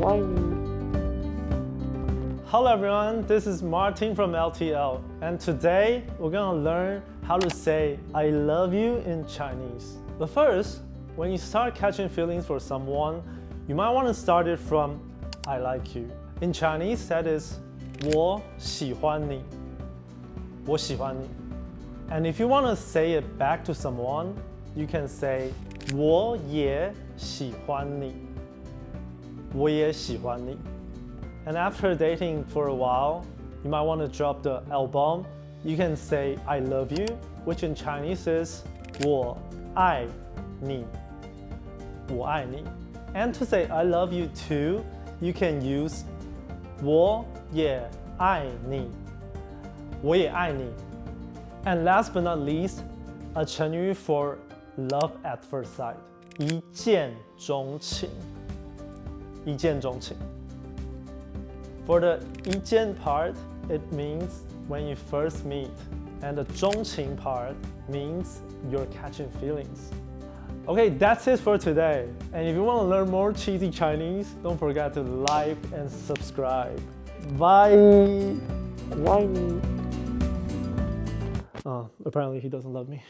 Hello everyone, this is Martin from LTL, and today we're gonna learn how to say I love you in Chinese. But first, when you start catching feelings for someone, you might want to start it from I like you. In Chinese, that is 我喜欢你. 我喜欢你. And if you want to say it back to someone, you can say 我也喜欢你. 我也喜欢你. And after dating for a while, you might want to drop the L bomb. You can say I love you, which in Chinese is 我爱你. 我爱你. And to say I love you too, you can use 我也爱你. 我也爱你. And last but not least, a 成语 for love at first sight. 一见钟情. 一见钟情. For the 一见 part, it means when you first meet, and the 钟情 part means you're catching feelings. Okay, that's it for today. And if you want to learn more cheesy Chinese, don't forget to like and subscribe. Bye! Bye! Oh, apparently he doesn't love me.